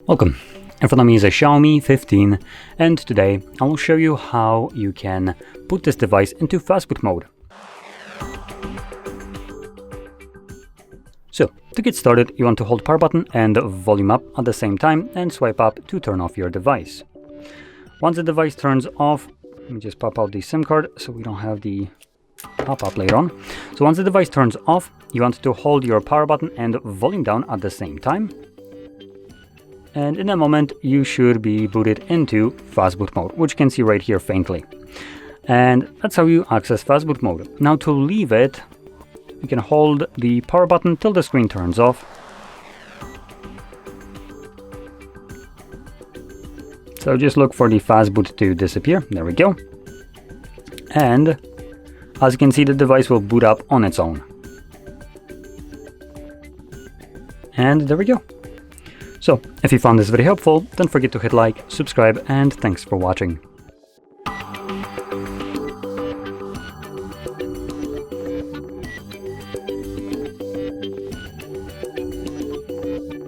Welcome. In front of me is a Xiaomi 15, and today I will show you how you can put this device into Fastboot mode. So, to get started, you want to hold power button and volume up at the same time and swipe up to turn off your device. Once the device turns off, let me just pop out the SIM card so we don't have the pop-up later on. So once the device turns off, you want to hold your power button and volume down at the same time. And in a moment, you should be booted into Fastboot mode, which you can see right here faintly. And that's how you access Fastboot mode. Now to leave it, you can hold the power button till the screen turns off. So just look for the Fastboot to disappear. There we go. And as you can see, the device will boot up on its own. And there we go. So, if you found this video helpful, don't forget to hit like, subscribe, and thanks for watching.